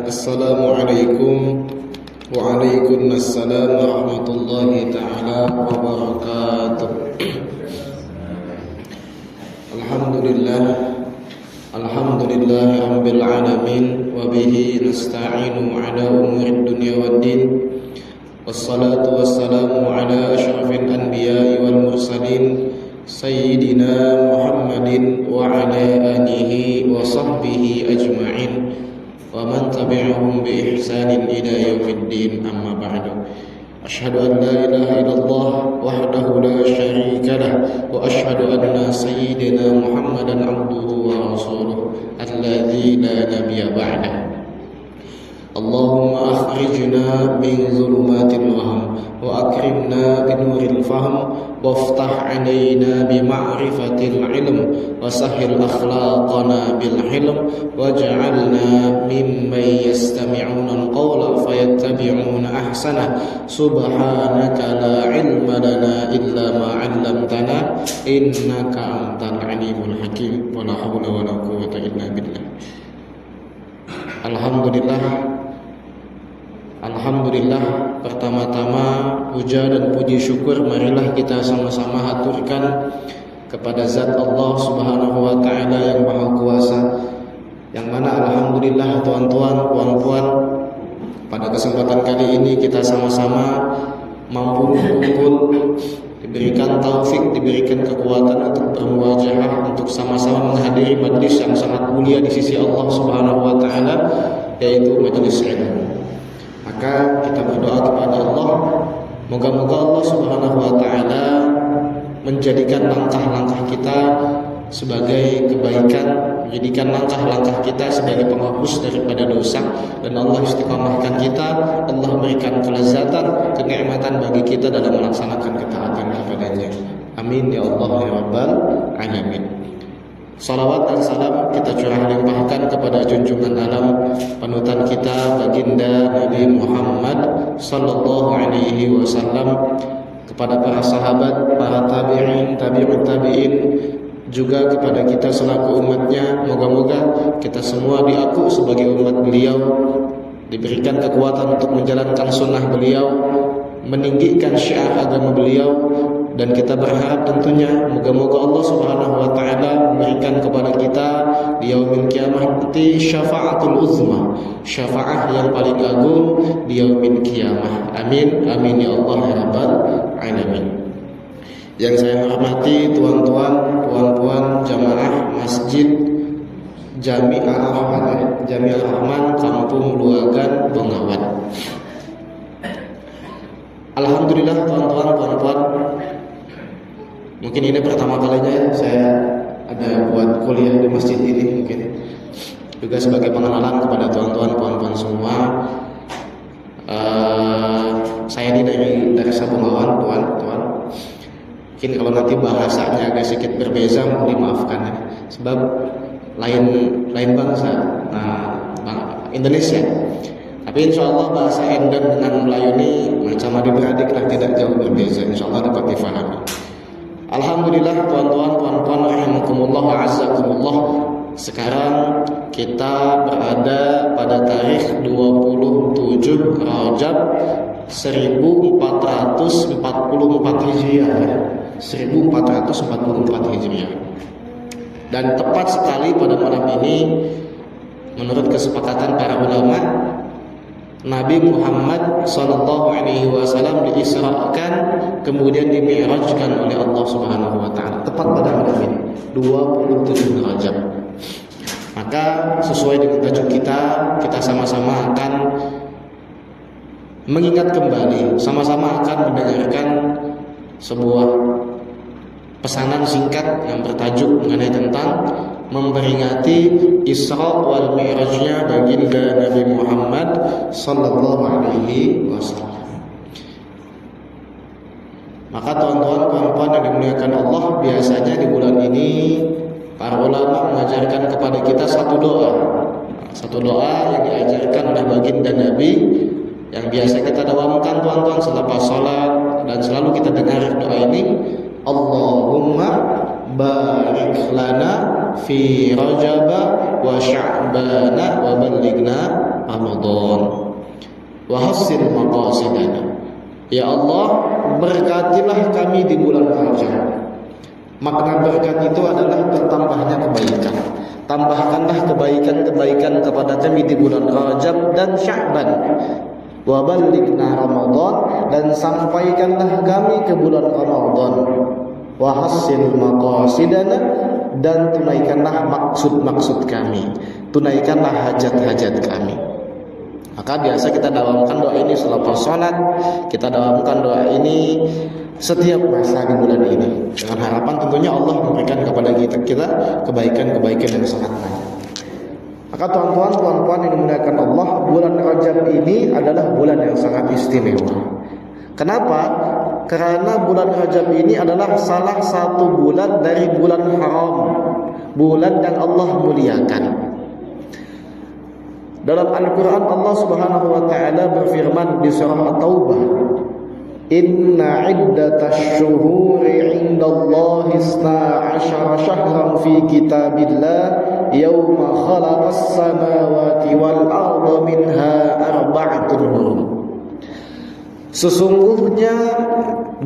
Assalamualaikum Waalaikumsalam warahmatullahi ta'ala wabarakatuh. Alhamdulillah rabbil alamin wa bihi nasta'inu ala umurid dunya waddin. Wassalatu wassalamu ala asyrafil anbiya'i wal mursalin sayyidina Muhammadin wa ala alihi wa sahbihi ajma'in wa man tabi'ahum bi ihsanin ila yaumiddin, amma ba'du. Asyhadu an la ilaha illallah wahdahu la syarika lah wa asyhadu anna sayyidina Muhammadan abduhu wa rasuluh alladzi la nabiyya ba'dah. Allahumma akhrijna min zulumatil wahm wa akrimna binuril fahm waftah 'alaina bima'rifatil ilm wa sahhil akhlaqana bil hilm waj'alna mimman yastami'una al-qawla fayattabi'una ahsana. Subhanaka la ilma lana illa ma 'allamtana innaka antal alimul hakim. Wa la haula wa la quwwata illa billah. Alhamdulillah, pertama-tama puja dan puji syukur marilah kita sama-sama haturkan kepada zat Allah Subhanahu wa taala yang Maha Kuasa, yang mana alhamdulillah tuan-tuan, puan-puan, pada kesempatan kali ini kita sama-sama mampu berkumpul, diberikan taufik, diberikan kekuatan untuk bermuajahah, untuk sama-sama menghadiri majlis yang sangat mulia di sisi Allah Subhanahu wa taala, yaitu majlis ilmu. Maka kita berdoa kepada Allah, moga-moga Allah Subhanahu wa taala menjadikan langkah-langkah kita sebagai kebaikan, menjadikan langkah-langkah kita sebagai penghapus daripada dosa, dan Allah istiqamahkan kita, Allah berikan kelezatan, kenikmatan bagi kita dalam melaksanakan ketaatan kepadanya. Amin ya Allah ya Rabbal alamin. Salawat dan salam kita curah limpahkan kepada junjungan alam, panutan kita baginda Nabi Muhammad sallallahu alaihi wasallam, kepada para sahabat, para tabi'in, tabi'ut tabi'in, juga kepada kita selaku umatnya. Moga-moga kita semua diaku sebagai umat beliau, diberikan kekuatan untuk menjalankan sunnah beliau, meninggikan syiar agama beliau, dan kita berharap tentunya moga-moga Allah Subhanahu wa taala memberikan kepada kita di yaumil kiamah nanti syafaatul uzma, syafaat yang paling agung di yaumil kiamah. Amin amin ya Allah ya Rabbal alamin. Yang saya hormati tuan-tuan, puan-puan jamaah Masjid Jami' Ar-Rahman Kampung Luagan, Bengawan. Alhamdulillah tuan-tuan, puan-puan, mungkin ini pertama kalinya saya ada buat kuliah di masjid ini, mungkin juga sebagai pengenalan kepada tuan-tuan, puan-puan semua. Saya ini dari Sabungawan, tuan. Mungkin kalau nanti bahasanya agak sedikit berbeza, mohon dimaafkan ya. Sebab lain bangsa, Indonesia. Tapi insya Allah bahasa Enden dengan Melayu ini macam adik-beradik lah, tidak jauh berbeza. Insya Allah dapat difahami. Alhamdulillah tuan-tuan, puan-puan, rahimakumullah wa azzakumullah. Sekarang kita berada pada tarikh 27 Rajab 1444 Hijriah ya. 1444 Hijriah. Dan tepat sekali pada malam ini, menurut kesepakatan para ulama, Nabi Muhammad sallallahu alaihi wasallam diisrakan, kemudian dimi'rajkan oleh Allah Subhanahu wa taala tepat pada malam ini 27 Rajab. Maka sesuai dengan tajuk kita sama-sama akan mengingat kembali, sama-sama akan mendengarkan sebuah pesanan singkat yang bertajuk mengenai tentang memperingati Isra wal Mi'rajnya baginda Nabi Muhammad sallallahu alaihi wasallam. Maka tuan-tuan, puan-puan yang dimuliakan Allah, biasanya di bulan ini para ulama mengajarkan kepada kita satu doa yang diajarkan oleh baginda Nabi, yang biasa kita dawamkan tuan-tuan selepas sholat, dan selalu kita dengar doa ini, Allahumma barik lana fi Rajab wa Sya'ban wa ballighna Ramadan wa hassil maqasidana. Ya Allah, berkatilah kami di bulan Rajab. Makna berkat itu adalah bertambahnya kebaikan. Tambahkanlah kebaikan-kebaikan kepada kami di bulan Rajab dan Sya'ban. Wa ballighna Ramadan, dan sampaikanlah kami ke bulan Ramadan. Wa hassil maqasidana, dan tunaikanlah maksud-maksud kami. Tunaikanlah hajat-hajat kami. Maka biasa kita dawamkan doa ini selepas sholat, kita dawamkan doa ini setiap masa di bulan ini, dengan harapan tentunya Allah memberikan kepada kita kebaikan-kebaikan yang sangat banyak. Maka tuan-tuan, puan-puan yang dimuliakan Allah, bulan Rajab ini adalah bulan yang sangat istimewa. Kenapa? Karena bulan Rajab ini adalah salah satu bulan dari bulan haram, bulan yang Allah muliakan. Dalam Al-Quran Allah Subhanahu wa ta'ala berfirman di surah At-Taubah, Inna iddatash syuhuri indallahi 12 syahran fi kitabillah yawma khalaqas samawati wal arda minha arba'atun hurum. Sesungguhnya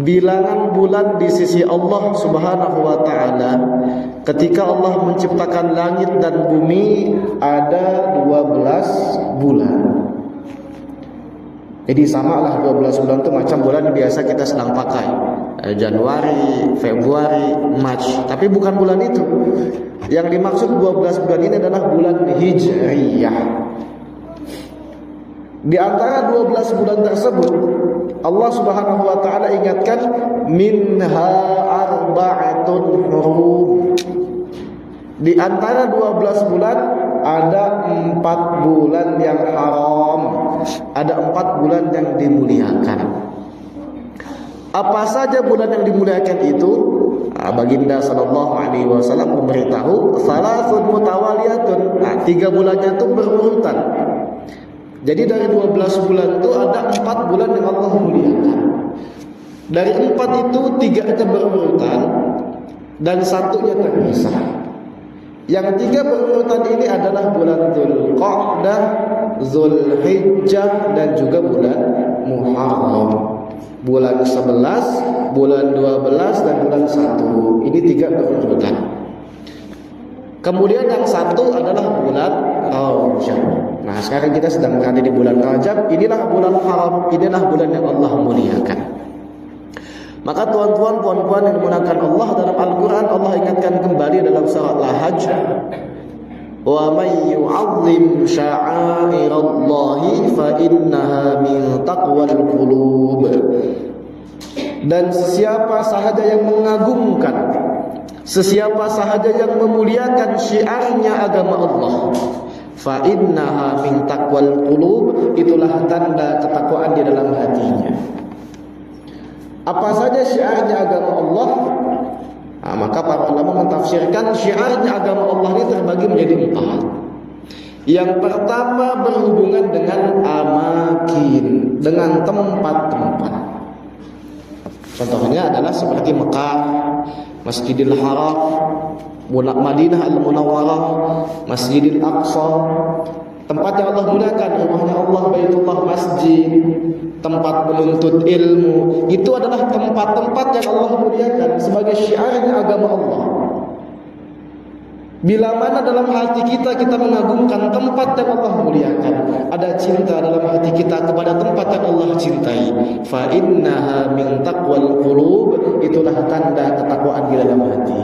bilangan bulan di sisi Allah Subhanahu wa ta'ala ketika Allah menciptakan langit dan bumi ada 12 bulan. Jadi samalah 12 bulan itu macam bulan yang biasa kita sedang pakai, Januari, Februari, Maret. Tapi bukan bulan itu. Yang dimaksud 12 bulan ini adalah bulan Hijriyah. Di antara 12 bulan tersebut Allah Subhanahu wa ta'ala ingatkan minha arba'atun hurum. Di antara 12 bulan ada 4 bulan yang haram, ada 4 bulan yang dimuliakan. Apa saja bulan yang dimuliakan itu? Baginda sallallahu alaihi wasallam memberitahu salasun mutawaliyatun. 3 bulannya itu berurutan. Jadi dari 12 bulan itu ada 4 bulan yang Allah muliakan. Dari 4 itu 3-nya berurutan dan 1-nya terpisah. Yang 3 berurutan ini adalah bulan Dzulqa'dah, Dzulhijjah, dan juga bulan Muharram. Bulan 11, bulan 12, dan bulan 1. Ini 3 berurutan. Kemudian yang 1 adalah bulan Rajab. Nah, sekarang kita sedang berada di bulan Rajab. Inilah bulan haram, inilah bulan yang Allah muliakan. Maka tuan-tuan, puan-puan yang dimuliakan Allah, dalam Al-Quran Allah ingatkan kembali dalam surat Al-Hajj, wa may yu'azzim sya'airallahi fa innaha min taqwal qulub. Dan sesiapa sahaja yang mengagungkan, sesiapa sahaja yang memuliakan syiarnya agama Allah, fa innaha min taqwal qulub, itulah tanda ketakwaan di dalam hatinya. Apa saja syiarnya agama Allah? Maka para ulama mentafsirkan syiarnya agama Allah ini terbagi menjadi 4. Yang pertama berhubungan dengan amakin, dengan tempat-tempat. Contohnya adalah seperti Mekah, Masjidil Haram, Madinah Al-Munawwarah, Masjidil Aqsa, tempat yang Allah muliakan, rumahnya Allah, Baitullah, masjid, tempat menuntut ilmu. Itu adalah tempat-tempat yang Allah muliakan sebagai syiarnya agama Allah. Bila mana dalam hati kita mengagungkan tempat yang Allah muliakan, ada cinta dalam hati kita kepada tempat yang Allah cintai, fa innaha min taqwal qulub, itulah tanda ketakwaan di dalam hati.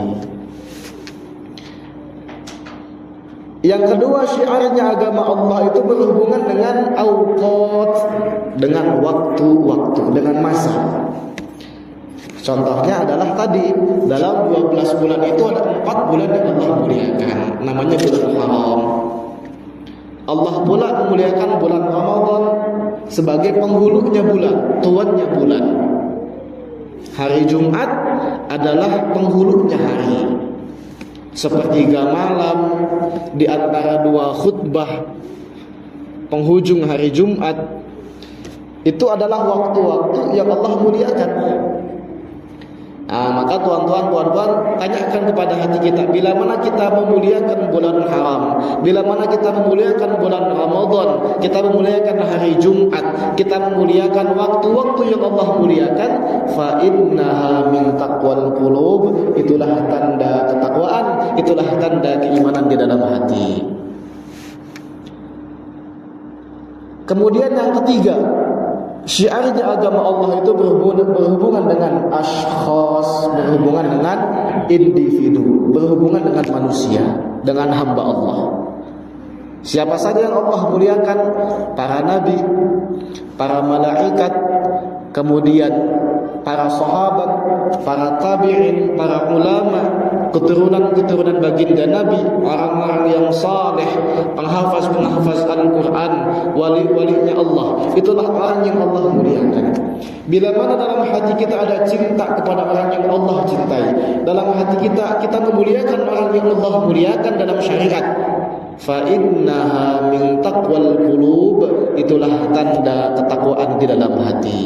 Yang kedua, syiarnya agama Allah itu berhubungan dengan awqat, dengan waktu-waktu, dengan masa. Contohnya adalah tadi, dalam 12 bulan itu ada 4 bulan yang Allah muliakan, namanya bulan haram. Allah pula memuliakan bulan Ramadan sebagai penghulunya bulan, tuannya bulan. Hari Jumat adalah penghulunya hari. Sepertiga malam di antara 2 khutbah penghujung hari Jumat itu adalah waktu-waktu yang Allah muliakan. Maka tuan-tuan, puan-puan, tanyakan kepada hati kita, bila mana kita memuliakan bulan haram, bila mana kita memuliakan bulan Ramadan, kita memuliakan hari Jumat, kita memuliakan waktu-waktu yang Allah muliakan, fa innaha min taqwal qulub, itulah tanda ketakwaan, itulah tanda keimanan di dalam hati. Kemudian yang ketiga, syiarnya agama Allah itu berhubungan dengan ashkhas, berhubungan dengan individu, berhubungan dengan manusia, dengan hamba Allah. Siapa saja yang Allah muliakan? Para nabi, para malaikat, kemudian para sahabat, para tabi'in, para ulama, keturunan-keturunan baginda Nabi, orang-orang yang saleh, penghafaz-penghafaz Al-Quran, wali-walinya Allah. Itulah orang yang Allah muliakan. Bila mana dalam hati kita ada cinta kepada orang yang Allah cintai, dalam hati kita memuliakan orang yang Allah muliakan dalam syariat, fa innaha min taqwal qulub, itulah tanda ketakwaan di dalam hati.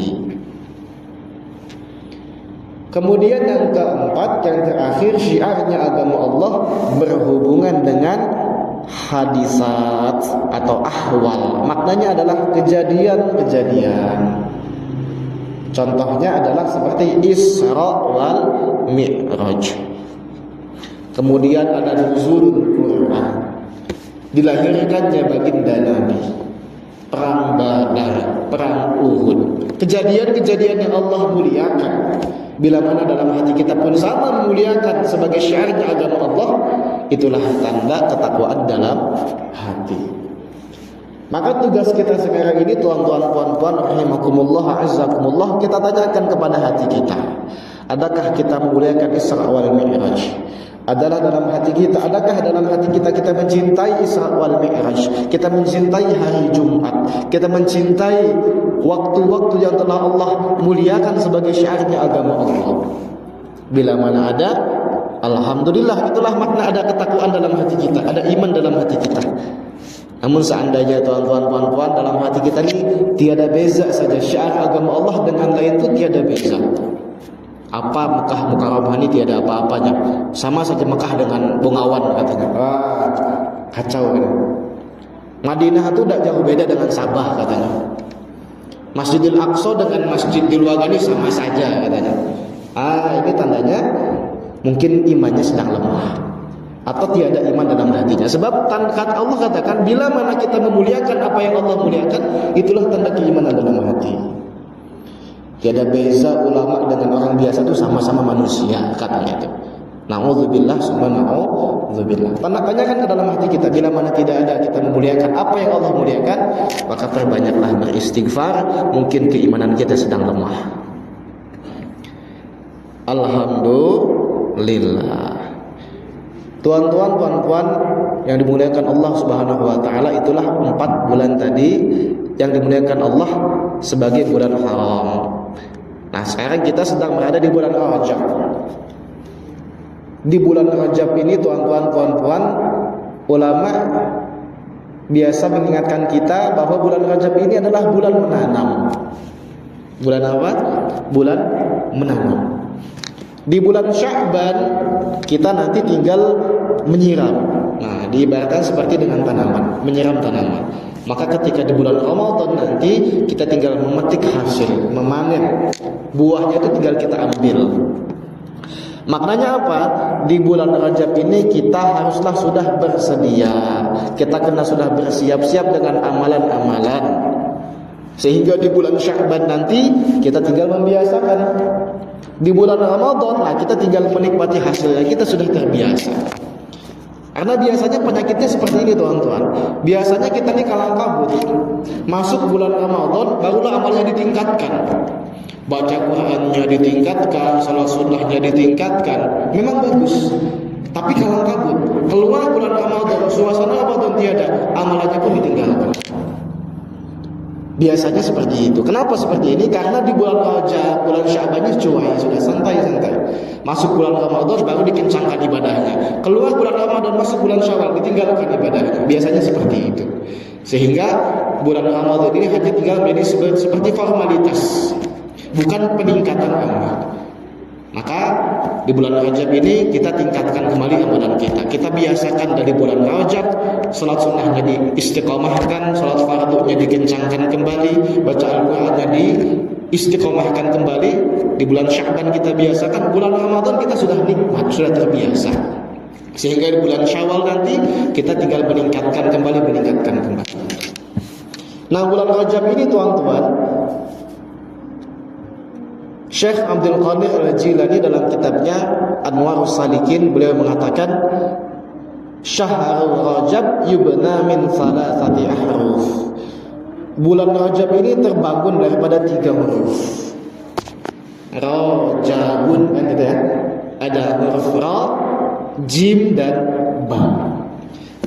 Kemudian yang keempat, yang terakhir, syiarnya agama Allah berhubungan dengan hadisat atau ahwal. Maknanya adalah kejadian-kejadian. Contohnya adalah seperti Isra wal Mi'raj. Kemudian ada nuzulul Quran, dilahirkannya baginda Nabi, perang Badar, perang Uhud, kejadian-kejadian yang Allah muliakan. Bila mana dalam hati kita pun sama memuliakan sebagai syiarnya agama Allah, itulah tanda ketakwaan dalam hati. Maka tugas kita sekarang ini, tuan-tuan, puan-puan, rahimakumullah, azzakumullah, kita tanyakan kepada hati kita, adakah kita memuliakan Isra wal Mi'raj? Adalah dalam hati kita, adakah dalam hati kita mencintai Isra wal Mi'raj? Kita mencintai hari Jumat, kita mencintai waktu-waktu yang telah Allah muliakan sebagai syiarnya agama Allah. Bila mana ada, alhamdulillah, itulah makna ada ketakwaan dalam hati kita, ada iman dalam hati kita. Namun seandainya tuan-tuan, puan-puan, dalam hati kita ini tiada beza saja, syiar agama Allah dengan lain itu tiada beza. Apa Mekah Mukarramah ini tiada apa-apanya, sama saja Mekah dengan Bungawan katanya. Kacau kan. Madinah itu tidak jauh beda dengan Sabah katanya. Masjidil Aqsa dengan Masjid di luar ini sama saja katanya. Ini tandanya mungkin imannya sedang lemah atau tiada iman dalam hatinya. Sebab Allah katakan, bila mana kita memuliakan apa yang Allah muliakan, itulah tanda keimanan dalam hati. Tiada beza ulama dengan orang biasa, itu sama-sama manusia katanya itu. Na'udzubillah, summa na'udzubillah. Tanyakan ke dalam hati kita, bila mana tidak ada kita memuliakan apa yang Allah muliakan, maka perbanyaklah beristighfar, mungkin keimanan kita sedang lemah. Alhamdulillah. Tuan-tuan, puan-puan yang dimuliakan Allah Subhanahu wa taala, itulah 4 bulan tadi yang dimuliakan Allah sebagai bulan haram. Nah, sekarang kita sedang berada di bulan Rajab. Di bulan Rajab ini, tuan-tuan, puan-puan, ulama biasa mengingatkan kita bahwa bulan Rajab ini adalah bulan menanam. Bulan apa? Bulan menanam. Di bulan Sya'ban kita nanti tinggal menyiram. Nah, diibaratkan seperti dengan tanaman, menyiram tanaman. Maka ketika di bulan Ramadan nanti kita tinggal memetik hasil, memanen. Buahnya itu tinggal kita ambil. Maknanya apa? Di bulan Rajab ini kita haruslah sudah bersedia. Kita kena sudah bersiap-siap dengan amalan-amalan. Sehingga di bulan Sya'ban nanti kita tinggal membiasakan. Di bulan Ramadan, nah kita tinggal menikmati hasilnya, kita sudah terbiasa. Karena biasanya penyakitnya seperti ini, tuan-tuan. Biasanya kita nih kalang kabut. Masuk bulan Ramadan, barulah amalnya ditingkatkan. Baca Qur'annya ditingkatkan, salat sunnahnya ditingkatkan. Memang bagus. Tapi kalang kabut. Keluar bulan Ramadan, suasana Ramadan tiada, amalannya pun ditinggalkan. Biasanya seperti itu. Kenapa seperti ini? Karena di bulan Rajab, bulan Sya'ban cuai, sudah santai-santai. Masuk bulan Ramadan baru dikencangkan ibadahnya. Keluar bulan Ramadan, masuk bulan Syawal, ditinggalkan ibadahnya. Biasanya seperti itu. Sehingga bulan Ramadan ini hanya tinggal menjadi seperti formalitas, bukan peningkatan amal. Maka di bulan Rajab ini kita tingkatkan kembali amalan kita. Kita biasakan dari bulan Rajab, salat sunnahnya diistiqomahkan, salat fardunya dikencangkan kembali, baca Al-Qur'annya diistiqomahkan kembali. Di bulan Sya'ban kita biasakan, bulan Ramadan kita sudah nikmat, sudah terbiasa. Sehingga di bulan Syawal nanti kita tinggal meningkatkan kembali. Nah, bulan Rajab ini tuan-tuan, Syekh Abdul Qadir Al-Jilani dalam kitabnya Anwarus Salikin, beliau mengatakan Syahrul Rajab yubna min thalathati ahruf. Bulan Rajab ini terbangun daripada 3 huruf. Rajabun, kan gitu ya. Ada huruf ra, jim dan ba.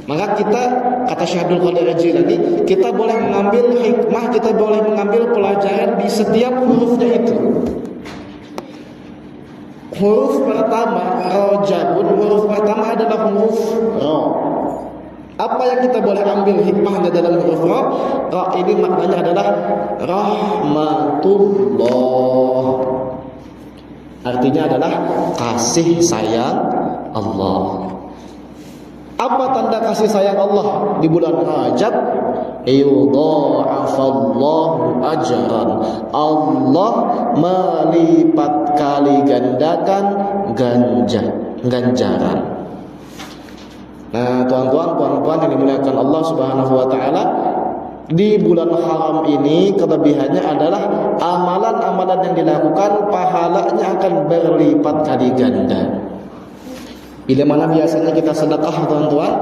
Maka kita, kata Syekh Abdul Qadir Al-Jilani, kita boleh mengambil hikmah, kita boleh mengambil pelajaran di setiap hurufnya itu. Huruf pertama, Rajabun, huruf pertama adalah huruf Ra. Apa yang kita boleh ambil hikmahnya dalam huruf Ra? Ra ini maknanya adalah rahmatullah. Artinya adalah kasih sayang Allah. Apa tanda kasih sayang Allah di bulan Rajab? Yudha'afallahu ajran. Allah melipat kali gandakan ganjaran. Nah, tuan-tuan yang dimuliakan Allah Subhanahu wa taala, di bulan haram ini kelebihannya adalah amalan-amalan yang dilakukan pahalanya akan berlipat kali ganda. Bila mana biasanya kita sedekah, tuan-tuan,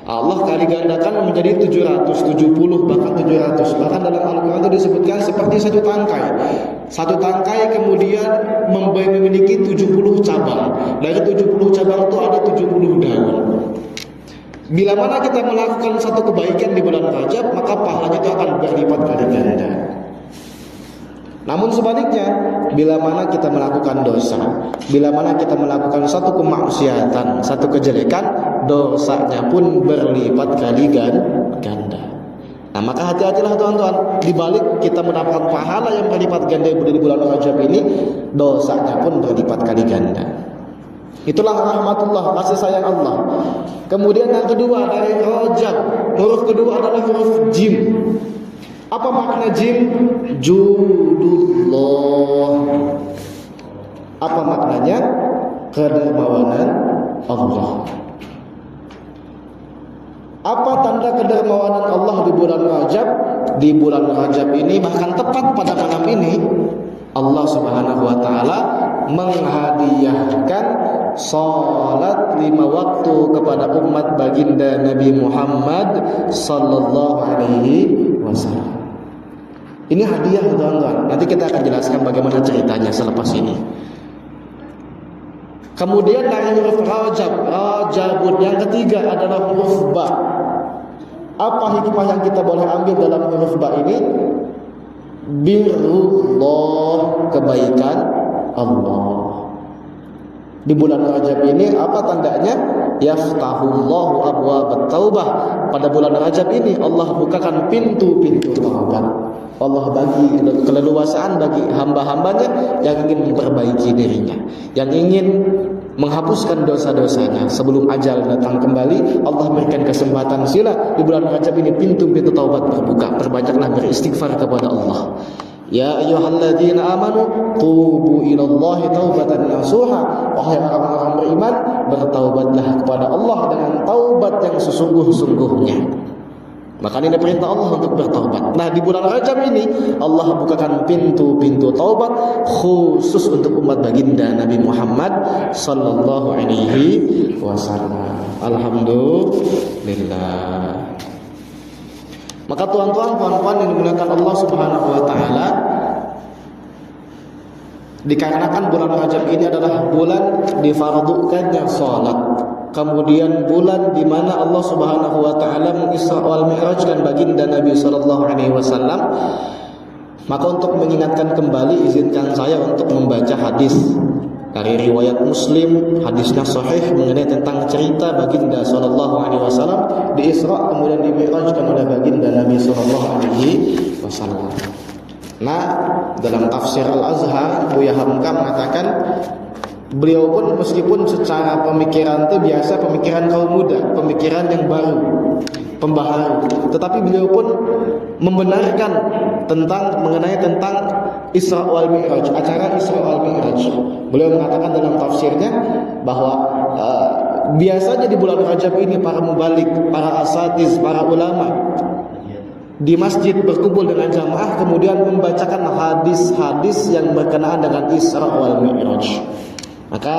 Allah kali gandakan menjadi 770, bahkan 700. Bahkan dalam Al-Quran itu disebutkan seperti satu tangkai. Satu tangkai kemudian memiliki 70 cabang. Dari 70 cabang itu ada 70 daun. Bila mana kita melakukan satu kebaikan di bulan Rajab, maka pahalanya itu akan berlipat kali ganda. Namun sebaliknya, bila mana kita melakukan dosa, bila mana kita melakukan satu kemaksiatan, satu kejelekan, dosanya pun berlipat kali ganda. Nah, maka hati-hatilah tuan-tuan, di balik kita mendapatkan pahala yang berlipat ganda di bulan Rajab ini, dosanya pun berlipat kali ganda. Itulah rahmatullah, kasih sayang Allah. Kemudian yang kedua dari Rajab, huruf kedua adalah huruf jim. Apa makna jim? Judullah. Apa maknanya? Kedermawanan Allah. Apa tanda kedermawanan Allah di bulan Rajab? Di bulan Rajab ini, bahkan tepat pada malam ini, Allah Subhanahu wa taala menghadiahkan salat 5 waktu kepada umat baginda Nabi Muhammad sallallahu alaihi wasallam. Ini hadiah, teman-teman. Nanti kita akan jelaskan bagaimana ceritanya selepas ini. Kemudian dari huruf Rajabun yang ketiga adalah huruf Ba. Apa hikmah yang kita boleh ambil dalam huruf Ba ini? Birrullah, kebaikan Allah. Di bulan Rajab ini apa tandanya? Yaftahullahu abwabat taubah. Pada bulan Rajab ini Allah bukakan pintu-pintu taubat. Allah bagi keleluasaan bagi hamba-hambanya yang ingin memperbaiki dirinya, yang ingin menghapuskan dosa-dosanya sebelum ajal datang kembali. Allah berikan kesempatan sila di bulan Rajab ini, pintu-pintu taubat terbuka. Perbanyaklah beristighfar kepada Allah. Ya ayyuhalladzina amanu tubu ilallahi taubatan nasuha. Wahai orang-orang beriman, bertaubatlah kepada Allah dengan taubat yang sesungguh-sungguhnya. Maka ini perintah Allah untuk bertaubat. Nah, di bulan Rajab ini Allah bukakan pintu-pintu taubat khusus untuk umat baginda Nabi Muhammad sallallahu alaihi wasallam. Alhamdulillah. Maka tuan-tuan, puan-puan yang dimuliakan Allah Subhanahu wa taala, dikarenakan bulan Rajab ini adalah bulan difardukannya salat, kemudian bulan di mana Allah Subhanahu wa taala mengisra wal mi'rajkan baginda Nabi sallallahu alaihi wasallam, maka untuk mengingatkan kembali, izinkan saya untuk membaca hadis dari riwayat Muslim. Hadisnya sahih mengenai tentang cerita baginda sallallahu alaihi wasallam di Isra kemudian di Mi'rajkan oleh baginda Nabi sallallahu alaihi wasallam. Nah, dalam tafsir Al-Azhar, Buya Hamka mengatakan beliau pun meskipun secara pemikiran itu biasa pemikiran kaum muda, pemikiran yang baru, pembaharu, tetapi beliau pun membenarkan mengenai tentang Isra wal Mi'raj, acara Isra wal Mi'raj. Beliau mengatakan dalam tafsirnya bahwa biasanya di bulan Rajab ini para mubalik, para asatiz, para ulama di masjid berkumpul dengan jamaah kemudian membacakan hadis-hadis yang berkenaan dengan Isra wal Mi'raj. Maka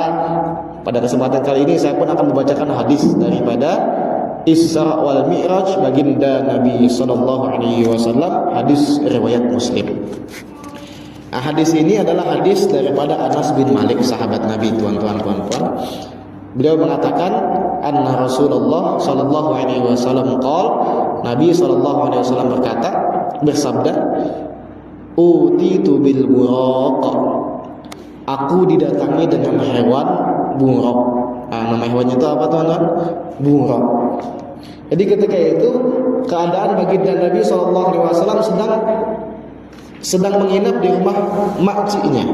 pada kesempatan kali ini saya pun akan membacakan hadis daripada Isra wal Mi'raj baginda Nabi sallallahu alaihi wasallam, hadis riwayat Muslim. Nah, hadis ini adalah hadis daripada Anas bin Malik, sahabat Nabi, tuan-tuan, puan-puan. Beliau mengatakan anna Rasulullah sallallahu alaihi wasallam qala, Nabi sallallahu alaihi wasallam bersabda, utitu bil buraq, aku didatangi dengan hewan buraq. Nama hewannya itu apa, teman-teman? Buraq. Jadi ketika itu keadaan baginda Nabi sallallahu alaihi wasallam sedang menginap di rumah makciknya,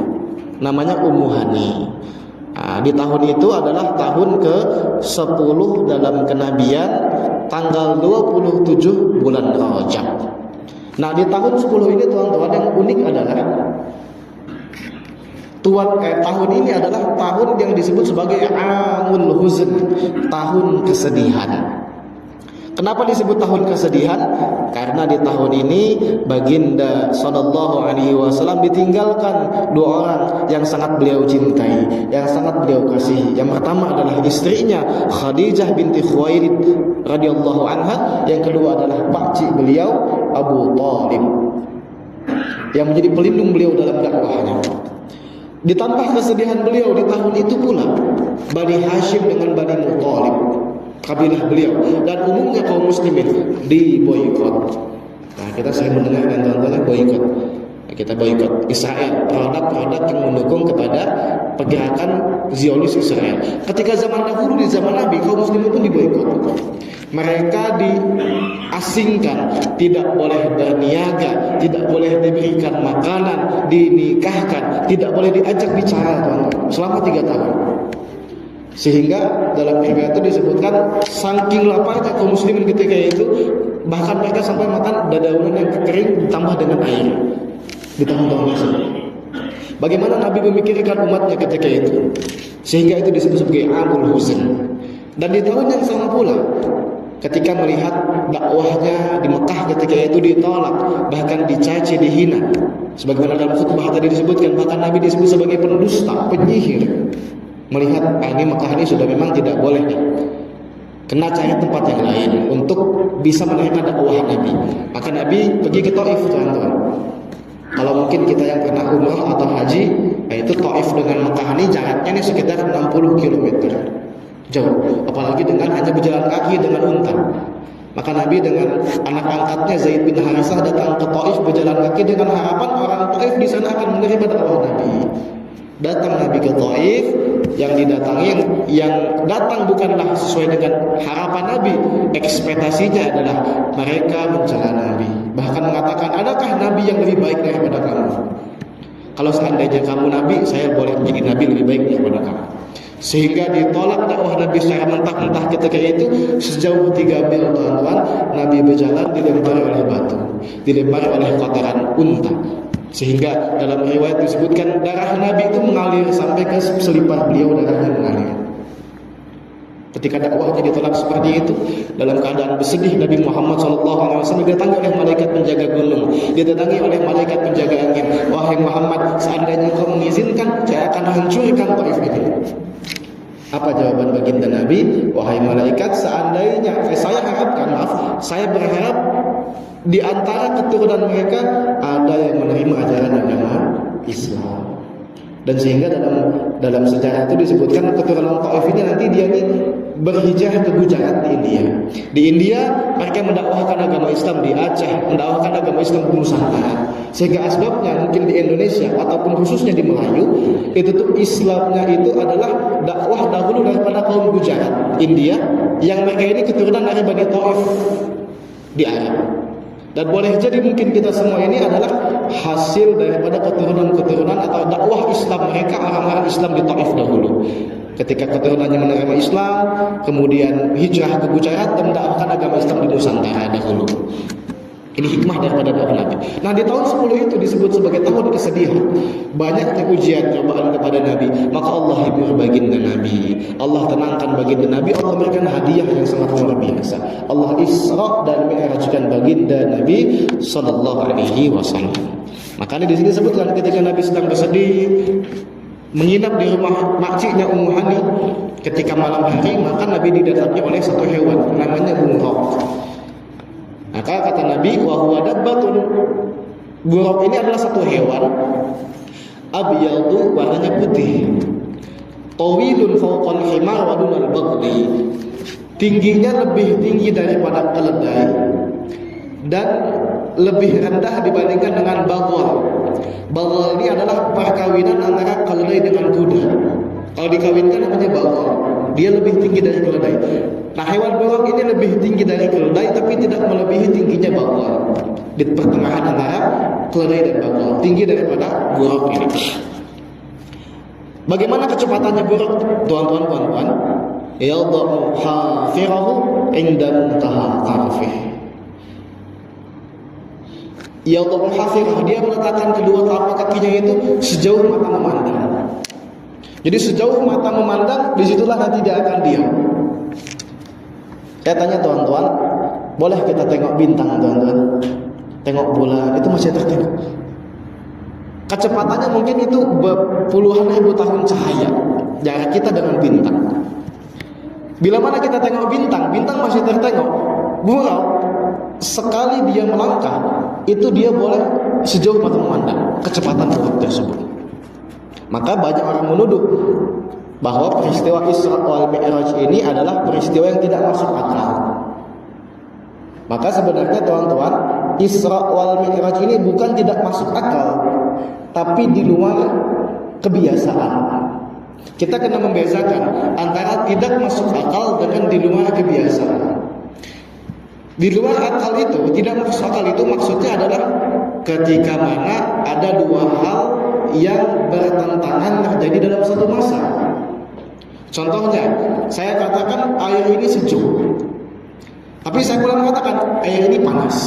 namanya Ummu Hani. Di tahun itu adalah tahun ke-10 dalam kenabian, tanggal 27 bulan Rajab. Nah, di tahun 10 ini tuan-tuan, yang unik adalah tahun ini adalah tahun yang disebut sebagai Amul Huzn, tahun kesedihan. Kenapa disebut tahun kesedihan? Karena di tahun ini baginda sallallahu alaihi wasallam ditinggalkan dua orang yang sangat beliau cintai, yang sangat beliau kasihi. Yang pertama adalah istrinya Khadijah binti Khuwailid radhiyallahu anha, yang kedua adalah pakcik beliau Abu Thalib yang menjadi pelindung beliau dalam dakwahnya. Ditambah kesedihan beliau di tahun itu pula Bani Hashim dengan Bani Muthalib, kabilah beliau, dan umumnya kaum muslimin diboikot. Nah, kita sering mendengarkan contohnya boikot. Kita boikot Israel, produk-produk yang mendukung kepada pergerakan Zionis Israel. Ketika zaman dahulu, di zaman Nabi, kaum muslimin pun diboikot. Mereka diasingkan, tidak boleh berniaga, tidak boleh diberikan makanan, dinikahkan, tidak boleh diajak bicara, teman-teman, selama 3 tahun. Sehingga dalam riwayat itu disebutkan saking laparnya kaum muslimin ketika itu, bahkan mereka sampai makan dedaunan yang kering ditambah dengan air di tahun-tahun tersebut. Bagaimana Nabi memikirkan umatnya ketika itu, sehingga itu disebut sebagai Amul Huzn. Dan di tahun yang sama pula, ketika melihat dakwahnya di Mekah ketika itu ditolak, bahkan dicaci, dihina, sebagaimana dalam khutbah tadi disebutkan, bahkan Nabi disebut sebagai pendusta, penyihir. Melihat ini Mekah ini sudah memang tidak boleh nih, kena cari tempat yang lain untuk bisa menerima dakwah Nabi. Maka Nabi pergi ke Taif, teman-teman. Kalau mungkin kita yang pernah umrah atau haji, itu Taif dengan Mekah ini jaraknya ini sekitar 60 km, jauh. Apalagi dengan hanya berjalan kaki dengan unta. Maka Nabi dengan anak angkatnya Zaid bin Harisah datang ke Taif berjalan kaki dengan harapan orang Taif di sana akan menerima dakwah Nabi. Datang Nabi ke Taif, yang didatangi, yang datang bukanlah sesuai dengan harapan Nabi. Ekspektasinya adalah mereka mencela Nabi, bahkan mengatakan, adakah Nabi yang lebih baik daripada kamu? Kalau seandainya kamu Nabi, saya boleh menjadi Nabi lebih baik daripada kamu. Sehingga ditolak dakwah Nabi secara mentah-mentah ketika itu. Sejauh 3 mil, teman-teman, Nabi berjalan dilempari oleh batu, dilempari oleh kotoran unta, sehingga dalam riwayat disebutkan darah Nabi itu mengalir sampai ke selipar beliau, darahnya mengalir. Ketika dakwahnya ditolak seperti itu, dalam keadaan bersedih, Nabi Muhammad SAW didatangi oleh malaikat penjaga gunung, didatangi oleh malaikat penjaga angin. Wahai Muhammad, seandainya kau mengizinkan, saya akan hancurkan Taif ini. Apa jawaban baginda Nabi? Wahai malaikat, seandainya saya berharap di antara keturunan mereka ada yang menerima ajaran agama Islam. Dan sehingga dalam sejarah itu disebutkan keturunan Taif ini nanti dia ini berhijrah ke Gujarat di India. Di India mereka mendakwahkan agama Islam, di Aceh mendakwahkan agama Islam di Nusantara. Sehingga asbabnya mungkin di Indonesia ataupun khususnya di Melayu, itu tuh Islamnya itu adalah dakwah dahulu daripada kaum Gujarat, India, yang mereka ini keturunan dari Bani Taif di Arab. Dan boleh jadi mungkin kita semua ini adalah hasil daripada keturunan-keturunan atau dakwah Islam mereka, orang-orang Islam di Taif dahulu. Ketika keturunannya menerima Islam, kemudian hijrah ke Gujarat dan mendakwahkan agama Islam di Nusantara dahulu. Ini hikmah daripada dakwah Nabi. Nah, di tahun 10 itu disebut sebagai tahun kesedihan. Banyaknya ujian cobaan kepada Nabi. Maka Allah hibur baginda Nabi. Allah tenangkan baginda Nabi. Allah memberikan hadiah yang sangat luar biasa. Allah Isra dan Mi'rajkan baginda Nabi sallallahu alaihi wasallam. Makanya di sini disebutkan ketika Nabi sedang bersedih, menginap di rumah makciknya Ummu Hani ketika malam hari, maka Nabi didatangi oleh satu hewan namanya buraq. Maka kata Nabi, wa huwa dabbatun. Buraq ini adalah satu hewan abyadu, warnanya putih, tawilun fawqal himar wa dunal bagli. Tingginya lebih tinggi daripada keledai dan lebih rendah dibandingkan dengan bagol. Bagol ini adalah perkawinan antara keledai dengan kuda. Kalau dikawinkan namanya bagol. Dia lebih tinggi dari keledai. Nah, hewan buraq ini lebih tinggi dari keledai tapi tidak melebihi tingginya bagol. Di pertengahan antara keledai dan bagol, tinggi daripada buraq ini. Bagaimana kecepatannya buraq, tuan-tuan, puan-puan? Yadhu hafirahu inda muntaha tarfih. Yadhu hafirahu, dia meletakkan kedua telapak kakinya itu sejauh mata memandang. Jadi sejauh mata memandang, disitulah nanti dia akan diam. Saya tanya tuan-tuan, boleh kita tengok bintang tuan-tuan? Tengok bulan, itu masih tertengok. Kecepatannya mungkin itu puluhan ribu tahun cahaya jarak kita dengan bintang. Bila mana kita tengok bintang, bintang masih tertengok. Buraq sekali dia melangkah, itu dia boleh sejauh mata memandang kecepatan buraq tersebut. Maka banyak orang menuduh bahwa peristiwa Isra wal Mi'raj ini adalah peristiwa yang tidak masuk akal. Maka sebenarnya teman-teman, Isra wal Mi'raj ini bukan tidak masuk akal, tapi di luar kebiasaan. Kita kena membedakan antara tidak masuk akal dengan di luar kebiasaan. Di luar akal itu, tidak masuk akal itu maksudnya adalah ketika mana ada dua hal yang bertentangan terjadi dalam satu masa. Contohnya, saya katakan air ini sejuk, tapi saya pula mengatakan air ini panas.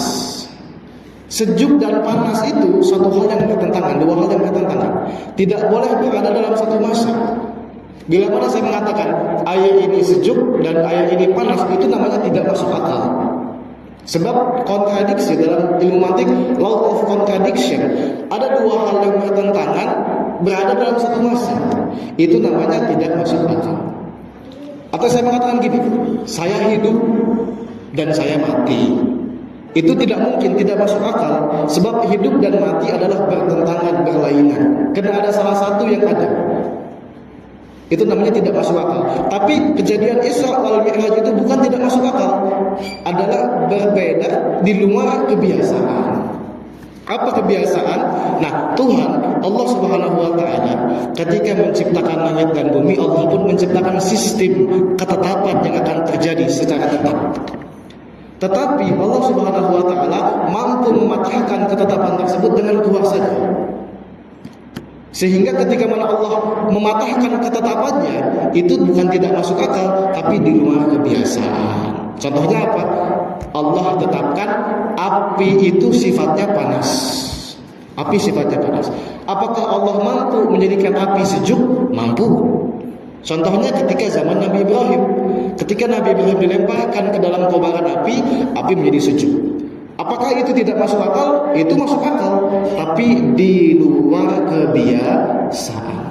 Sejuk dan panas itu suatu hal yang bertentangan, dua hal yang bertentangan. Tidak boleh berada dalam satu masa. Bila mana saya mengatakan air ini sejuk dan air ini panas, itu namanya tidak masuk akal. Sebab kontradiksi dalam ilmu mantik, law of contradiction, ada dua hal yang bertentangan berada dalam satu masa. Itu namanya tidak masuk akal. Atau saya mengatakan gini, saya hidup dan saya mati. Itu tidak mungkin, tidak masuk akal. Sebab hidup dan mati adalah bertentangan, berlainan. Karena ada salah satu yang ada. Itu namanya tidak masuk akal. Tapi kejadian Isra wal Mi'raj itu bukan tidak masuk akal, adalah berbeda di luar kebiasaan. Apa kebiasaan? Nah, Tuhan Allah Subhanahu wa taala ketika menciptakan langit dan bumi, Allah pun menciptakan sistem ketetapan yang akan terjadi secara tetap. Tetapi Allah Subhanahu wa taala mampu mematahkan ketetapan tersebut dengan kuasanya. Sehingga ketika mana Allah mematahkan ketetapannya, itu bukan tidak masuk akal, tapi di luar kebiasaan. Contohnya apa? Allah tetapkan api itu sifatnya panas. Api sifatnya panas. Apakah Allah mampu menjadikan api sejuk? Mampu. Contohnya ketika zaman Nabi Ibrahim. Ketika Nabi Ibrahim dilemparkan ke dalam kobaran api, api menjadi sejuk. Apakah itu tidak masuk akal? Itu masuk akal, tapi di luar kebiasaan.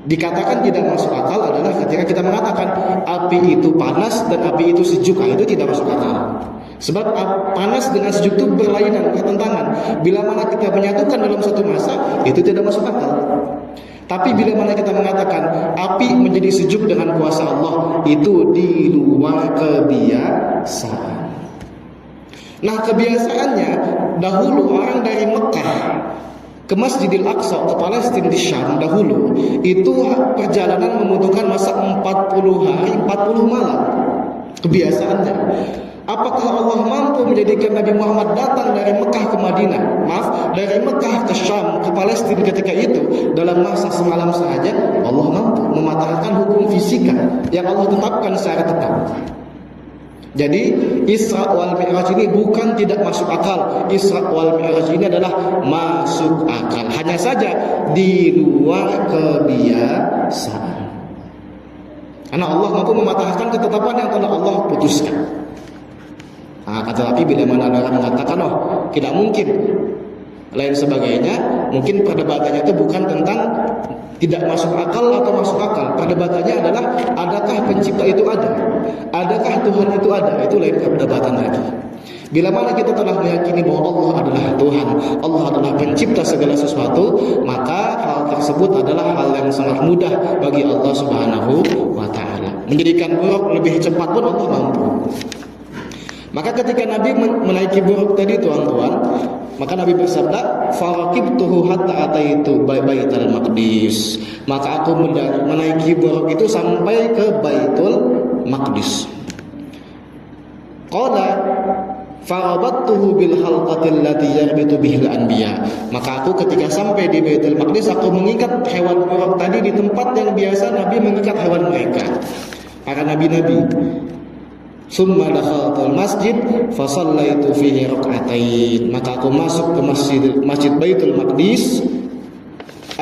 Dikatakan tidak masuk akal adalah ketika kita mengatakan api itu panas dan api itu sejuk. Itu tidak masuk akal. Sebab panas dengan sejuk itu berlainan, bertentangan. Bila mana kita menyatukan dalam satu masa, itu tidak masuk akal. Tapi bila mana kita mengatakan api menjadi sejuk dengan kuasa Allah, itu di luar kebiasaan. Nah, kebiasaannya dahulu orang dari Mekah ke Masjidil Aqsa, ke Palestina di Syam dahulu, itu perjalanan membutuhkan masa 40 hari 40 malam. Kebiasaannya Apakah Allah mampu menjadikan Nabi Muhammad datang dari Mekah ke Madinah? Dari Mekah ke Syam, ke Palestina ketika itu dalam masa semalam saja? Allah mampu mematahkan hukum fisika yang Allah tetapkan secara tetap. Jadi Isra wal Mi'raj ini bukan tidak masuk akal. Isra wal Mi'raj ini adalah masuk akal. Hanya saja di luar kebiasaan. Karena Allah mampu mematahkan ketetapan yang telah Allah putuskan. Tetapi bila mana ada orang mengatakan, tidak mungkin, lain sebagainya, mungkin perdebatannya itu bukan tentang tidak masuk akal atau masuk akal. Perdebatannya adalah adakah pencipta itu ada? Adakah Tuhan itu ada? Itu lain perdebatan lagi. Bila mana kita telah meyakini bahwa Allah adalah Tuhan, Allah adalah pencipta segala sesuatu, maka hal tersebut adalah hal yang sangat mudah bagi Allah Subhanahu wa taala. Menjadikan buruk lebih cepat pun Allah mampu. Maka ketika Nabi menaiki buruk tadi, tuan-tuan, maka Nabi bersabda, "Faraqibtuhu hatta ataitu Baitul Maqdis." Maka aku menaiki buruk itu sampai ke Baitul Maqdis. Qala farabattuhu bil halqati allati yarbitu bihil anbiya. Maka aku ketika sampai di Baitul Maqdis, aku mengikat hewan buruk tadi di tempat yang biasa Nabi mengikat hewan mereka, para nabi-nabi. Summa dakhaltul masjid fa shallaitu fihi rak'atain. Maka aku masuk ke masjid Baitul Maqdis.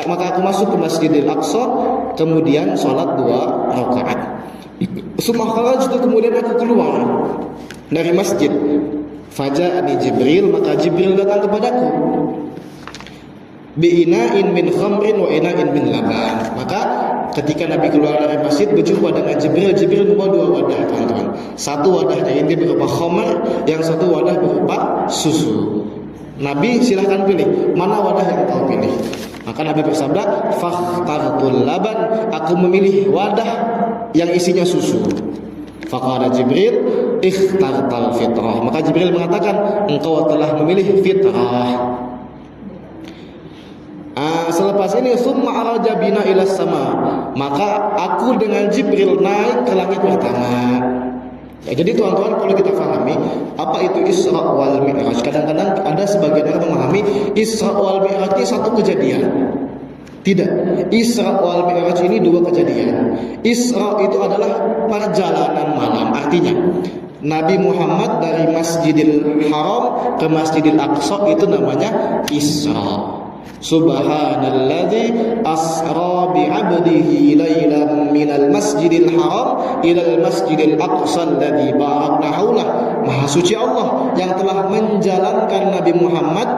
Maka aku masuk ke Masjidil Aqsa, kemudian salat 2 rakaat. Summa kharajtu, kemudian aku keluar dari masjid. Faja'ani Jibril, maka Jibril datang kepadaku. Bi'ina'in min khamrin wa ina'in min laban. Maka ketika Nabi keluar dari masjid berjumpa dengan Jibril, Jibril membawa 2 wadah, teman-teman. Satu wadahnya ini berupa khamr, yang satu wadah berupa susu. Nabi silahkan pilih, mana wadah yang kau pilih. Maka Nabi bersabda, fakhtartul laban, aku memilih wadah yang isinya susu. Faqala Jibril, ikhtartal fitrah. Maka Jibril mengatakan, engkau telah memilih fitrah. Selepas ini summa araja bina ila sama, maka aku dengan Jibril naik ke langit pertama. Jadi tuan-tuan, perlu kita pahami apa itu Isra wal Mi'raj. Kadang-kadang ada sebagian orang memahami Isra wal Mi'raj ini satu kejadian. Tidak, Isra wal Mi'raj ini 2 kejadian. Isra itu adalah perjalanan malam. Artinya Nabi Muhammad dari Masjidil Haram ke Masjidil Aqsa itu namanya Isra. Subhanalladzi asra bi'abdihi lailan minal masjidil haram ilal masjidil aqsa alladzi barakna haulah. Maha suci Allah yang telah menjalankan Nabi Muhammad,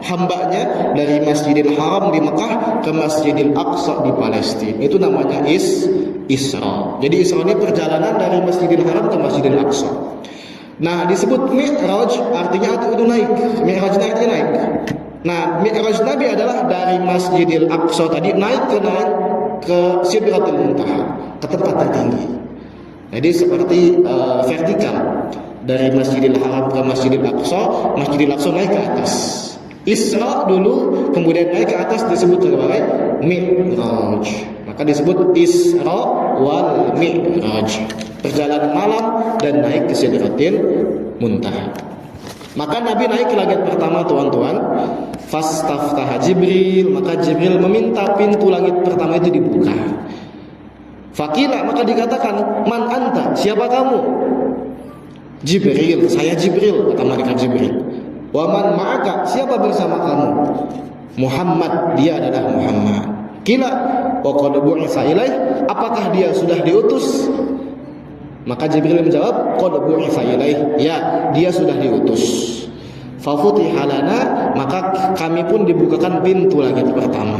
hambanya, dari Masjidil Haram di Mekah ke Masjidil Aqsa di Palestina. Itu namanya Isra. Jadi Isra ini perjalanan dari Masjidil Haram ke Masjidil Aqsa. Nah, disebut Mi'raj artinya itu naik. Mi'raj artinya naik. Nah, Mi'raj Nabi adalah dari Masjidil Aqsa tadi naik ke Sidratul Muntaha, ke tempat tertinggi. Jadi seperti vertikal dari Masjidil Haram ke Masjidil Aqsa, Masjidil Aqsa naik ke atas. Isra dulu, kemudian naik ke atas disebut sebagai Mi'raj. Maka disebut Isra wal Mi'raj, perjalanan malam dan naik ke Sidratul Muntaha. Maka Nabi naik ke langit pertama, tuan-tuan. Fastaftaha Jibril, maka Jibril meminta pintu langit pertama itu dibuka. Faqila, maka dikatakan, man anta, siapa kamu? Jibril, saya Jibril, kata malaikat Jibril. Wa man ma'aka, siapa bersama kamu? Muhammad, dia adalah Muhammad. Qila, wa qad bu'itsa ilaih, apakah dia sudah diutus? Maka Jibril menjawab, qad bu'itsa ilaih, ya, dia sudah diutus. Fafutiha lana, maka kami pun dibukakan pintu langit pertama.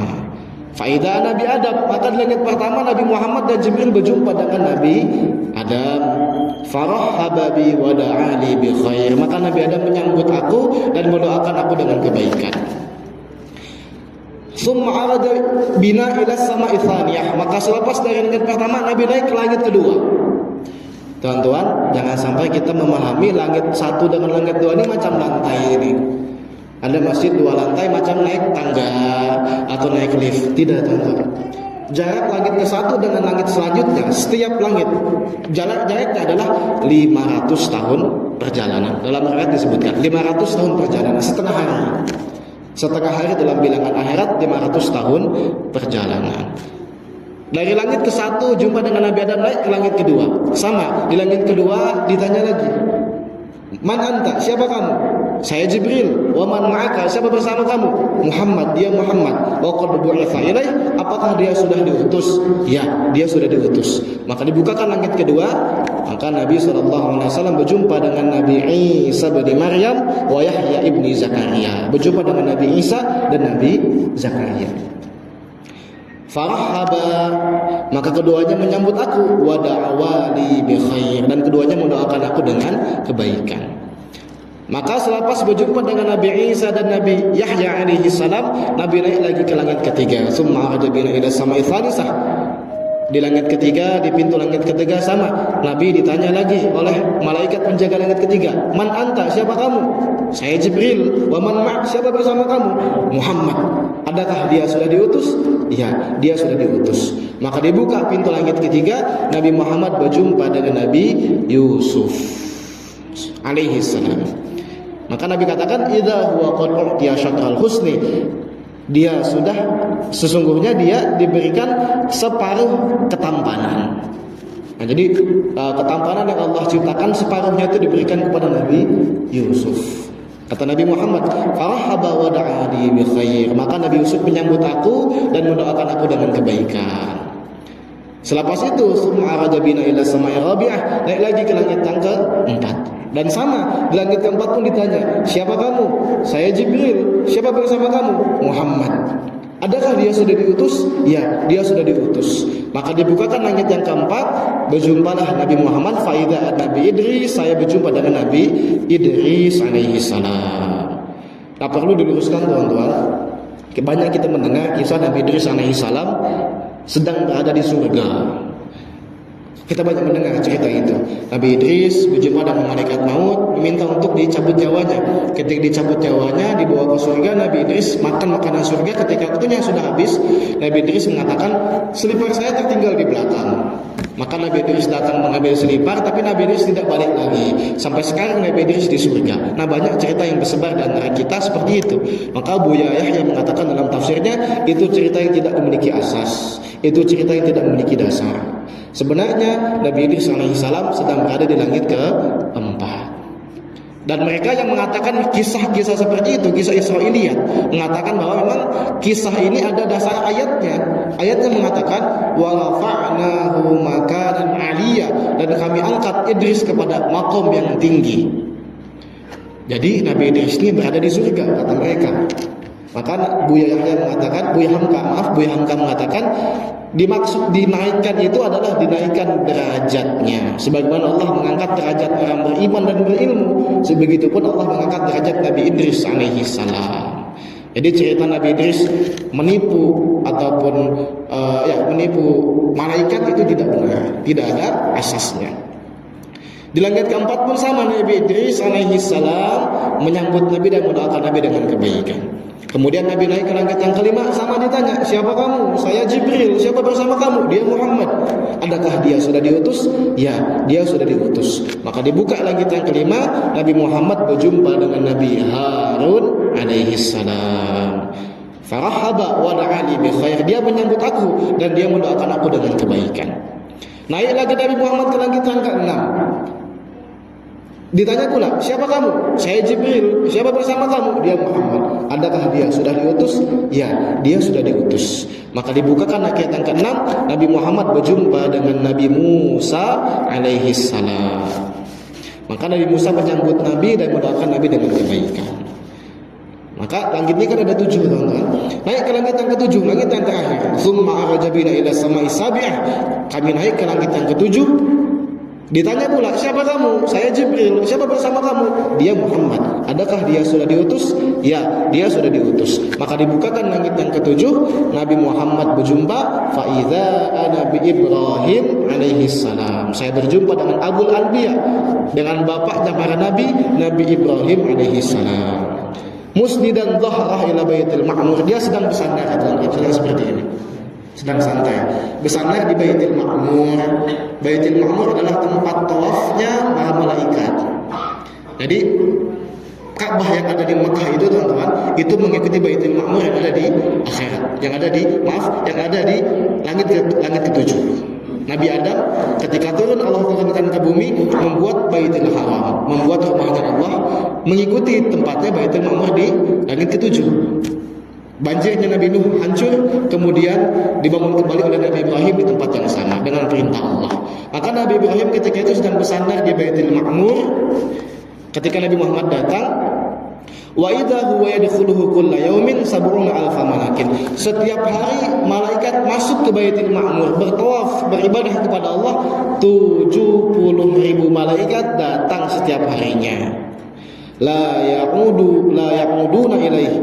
Faida Nabi Adam, maka di langit pertama Nabi Muhammad dan Jibril berjumpa dengan Nabi Adam. Farahhaba bi wa da'ali bi khair, maka Nabi Adam menyambut aku dan mendoakan aku dengan kebaikan. Summa arada bina ila sama'i tsaniyah, maka selepas dari langit pertama Nabi naik ke langit kedua. Tuan-tuan, jangan sampai kita memahami langit 1 dengan langit 2 ini macam lantai ini. Ada masjid 2 lantai macam naik tangga atau naik lift. Tidak, tuan-tuan. Jarak langit ke 1 dengan langit selanjutnya, setiap langit jaraknya adalah 500 tahun perjalanan. Dalam riwayat disebutkan 500 tahun perjalanan, setengah hari. Setengah hari dalam bilangan akhirat 500 tahun perjalanan. Dari langit ke satu jumpa dengan Nabi Adam, naik ke langit kedua. Sama, di langit kedua ditanya lagi, "Man anta? Siapa kamu?" "Saya Jibril." "Wa man ma'aka?" "Siapa bersama kamu?" "Muhammad." "Dia Muhammad." "Wa qad bu'itha ilaih?" "Apakah dia sudah diutus?" "Ya, dia sudah diutus." Maka dibukakan langit kedua, maka Nabi SAW berjumpa dengan Nabi Isa bin Maryam wa Yahya ibni Zakaria. Berjumpa dengan Nabi Isa dan Nabi Zakaria. Farahaba, maka keduanya menyambut aku, wa da'awali bi khair, dan keduanya mendoakan aku dengan kebaikan. Maka selepas berjumpa dengan Nabi Isa dan Nabi Yahya alaihi salam, Nabi naik lagi ke langit ketiga. Summa arjabina ila samai tsalisah. Di langit ketiga, di pintu langit ketiga sama, Nabi ditanya lagi oleh malaikat penjaga langit ketiga, "Man anta? Siapa kamu?" "Saya Jibril." "Wa man ma'ak?" "Siapa bersama kamu?" "Muhammad." "Adakah dia sudah diutus?" "Ya, dia sudah diutus." Maka dibuka pintu langit ketiga, Nabi Muhammad berjumpa dengan Nabi Yusuf alaihi salam. Maka Nabi katakan, "Idza huwa qad u'tiya syatral husni." Dia sudah, sesungguhnya dia diberikan separuh ketampanan. Nah, jadi ketampanan yang Allah ciptakan separuhnya itu diberikan kepada Nabi Yusuf. Kata Nabi Muhammad, "Farahaba wa da'ani bi khair." Maka Nabi Yusuf menyambut aku dan mendoakan aku dengan kebaikan. Selepas itu, summa arajabina ila samai rabi'ah, naik lagi ke langit yang keempat. Dan sama, di langit keempat pun ditanya, "Siapa kamu?" "Saya Jibril." "Siapa bersama kamu?" "Muhammad." "Adakah dia sudah diutus?" "Ya, dia sudah diutus." Maka dibukakan langit yang keempat, berjumpalah Nabi Muhammad, faida Nabi Idris, saya berjumpa dengan Nabi Idris alaihi salam. Tak perlu diluruskan teman-teman, banyak kita mendengar kisah Nabi Idris alaihi salam sedang berada di surga. Kita banyak mendengar cerita itu. Nabi Idris berjumpa dengan malaikat maut, meminta untuk dicabut nyawanya. Ketika dicabut nyawanya, dibawa ke surga. Nabi Idris makan makanan surga. Ketika waktunya sudah habis, Nabi Idris mengatakan, "Selipar saya tertinggal di belakang." Maka Nabi Idris datang mengambil selipar, tapi Nabi Idris tidak balik lagi. Sampai sekarang Nabi Idris di surga. Nah, banyak cerita yang bersebar di antara kita seperti itu. Maka Buya Yahya yang mengatakan dalam tafsirnya, itu cerita yang tidak memiliki asas, itu cerita yang tidak memiliki dasar. Sebenarnya Nabi Idris alaihissalam sedang berada di langit keempat. Dan mereka yang mengatakan kisah-kisah seperti itu, kisah Israiliyat, mengatakan bahwa memang kisah ini ada dasar ayatnya. Ayatnya mengatakan, "Wa rafa'nahu makanan 'aliyya," dan kami angkat Idris kepada makom yang tinggi. Jadi Nabi Idris ini berada di surga, kata mereka. Maka Buya Yahya mengatakan, Buya Hamka mengatakan, dimaksud dinaikkan itu adalah dinaikkan derajatnya. Sebagaimana Allah mengangkat derajat orang beriman dan berilmu, sebegitupun Allah mengangkat derajat Nabi Idris alaihi salam. Jadi cerita Nabi Idris menipu ataupun menipu malaikat itu tidak benar, tidak ada asasnya. Di langit keempat pun sama, Nabi Idris alaihi salam menyambut Nabi dan mendoakan Nabi dengan kebaikan. Kemudian Nabi naik ke langit yang kelima, sama ditanya, "Siapa kamu?" "Saya Jibril." "Siapa bersama kamu?" "Dia Muhammad." "Adakah dia sudah diutus?" "Ya, dia sudah diutus." Maka dibuka langit yang kelima, Nabi Muhammad berjumpa dengan Nabi Harun alaihi salam. Farahaba wa da'ali bi khair. Dia menyambut aku dan dia mendoakan aku dengan kebaikan. Naik lagi Nabi Muhammad ke langit yang ke-6. Ditanya pula, "Siapa kamu?" "Saya Jibril." "Siapa bersama kamu?" "Dia Muhammad." "Adakah dia sudah diutus?" "Ya, dia sudah diutus." Maka dibukakan ayat yang ke-6, Nabi Muhammad berjumpa dengan Nabi Musa alaihi salam. Maka Nabi Musa menyambut Nabi dan mendoakan Nabi dengan kebaikan. Maka langit ini kan ada 7, teman-teman. Naik ke langit yang ke-7, langit yang terakhir. Summa arajabina ila samai sabi'ah. Kami naik ke langit yang ke-7. Ditanya pula, "Siapa kamu?" "Saya Jibril." "Siapa bersama kamu?" "Dia Muhammad." "Adakah dia sudah diutus?" "Ya, dia sudah diutus." Maka dibukakan langit yang ke-7, Nabi Muhammad berjumpa, faidza ana bi Ibrahim alaihi salam. Saya berjumpa dengan Abul Anbiya, dengan bapaknya para nabi, Nabi Ibrahim alaihi salam. Musnidan dhahrah ila Baitul Ma'mur. Dia sedang bersandar, sedang seperti ini. Sedang santai, bersandar di Baitul Ma'mur. Baitul Ma'mur adalah tempat tawafnya para malaikat. Jadi Ka'bah yang ada di Mekah itu teman-teman, itu mengikuti Baitul Ma'mur yang ada di akhirat, yang ada di langit ketujuh. Nabi Adam ketika turun, Allah turunkan ke bumi, membuat Baitul Haram, membuat rumahnya Allah, mengikuti tempatnya Baitul Ma'mur di langit ketujuh. Banjirnya Nabi Nuh hancur, kemudian dibangun kembali oleh Nabi Ibrahim di tempat yang sama dengan perintah Allah. Maka Nabi Ibrahim ketika itu sedang bersandar di Baitul Ma'mur. Ketika Nabi Muhammad datang, wa idza huwa yadkhuluhu kulla yaumin sab'una alfa malakin. Setiap hari malaikat masuk ke Baitul Ma'mur, bertawaf, beribadah kepada Allah. 70.000 malaikat datang setiap harinya. La ya'uduna ilaih.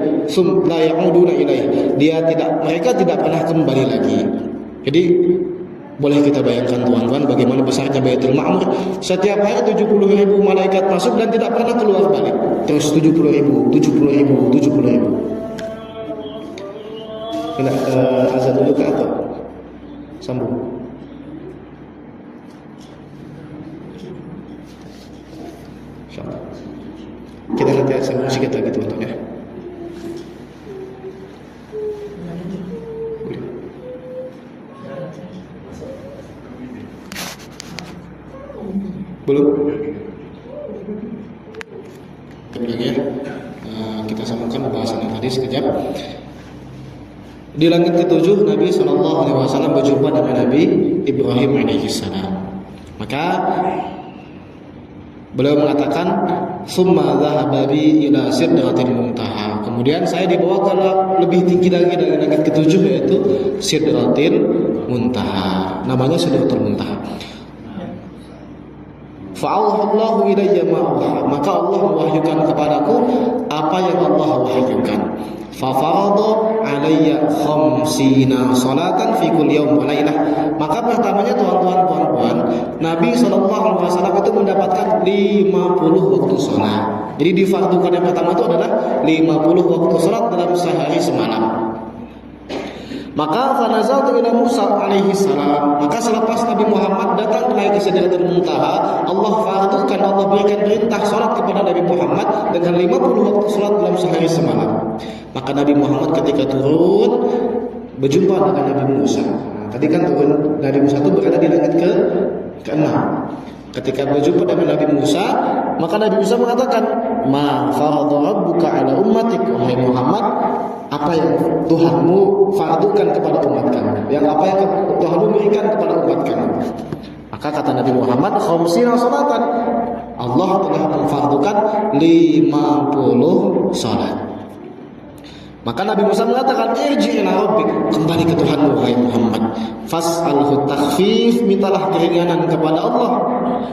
Mereka tidak pernah kembali lagi. Jadi boleh kita bayangkan teman-teman bagaimana besarnya Baitul Ma'mur. Setiap hari 70.000 malaikat masuk dan tidak pernah keluar balik. Terus 70.000. Kena azan dulu ke atau sambung? Insyaallah. Kita nanti sambung sedikit lagi teman-teman ya. Belum? Lagi ya. Kita sambungkan pembahasan yang tadi sekejap. Di langit ketujuh Nabi SAW berjumpa dengan Nabi Ibrahim alaihissalam. Maka beliau mengatakan, "Summa dhahaba bi ila sidratil muntaha." Kemudian saya dibawa ke lebih tinggi lagi dari langit ketujuh, yaitu Sidratil Muntaha. Namanya Sidratul Muntaha. Fa'auhallahu ilayya ma'auha. Maka Allah mewahyukan kepadaku apa yang Allah wahyukan. Fafarada alayya khamsina salatan fi kulli yawm wa lailah. Maka pertamanya tuan-tuan, Nabi SAW itu mendapatkan 50 waktu salat. Jadi difardukan yang pertama itu adalah 50 waktu salat dalam sehari semalam. Maka fanazaltu ila Musa alaihi salam. Maka selepas Nabi Muhammad datang naik ke Sidratul Muntaha, Allah fardukan, Allah berikan perintah salat kepada Nabi Muhammad dengan 50 waktu salat dalam sehari semalam. Maka Nabi Muhammad ketika turun berjumpa dengan Nabi Musa. Tadi kan turun Nabi Musa itu berada di langit ke-6. Ketika berjumpa dengan Nabi Musa, maka Nabi Musa mengatakan, "Ma farada rabbuka ala ummatik." Wahai Muhammad, apa yang Tuhanmu fardukan kepada umat kamu? Yang apa yang Tuhanmu berikan kepada umat kamu? Maka kata Nabi Muhammad, "Khamsina salatan." Allah telah memfardukan 50 salat. Maka Nabi Musa mengatakan, "Irji' ila rabbik." Kembali ke Tuhanmu wahai Muhammad. Fas'alhu takhfif, mintalah keringanan kepada Allah.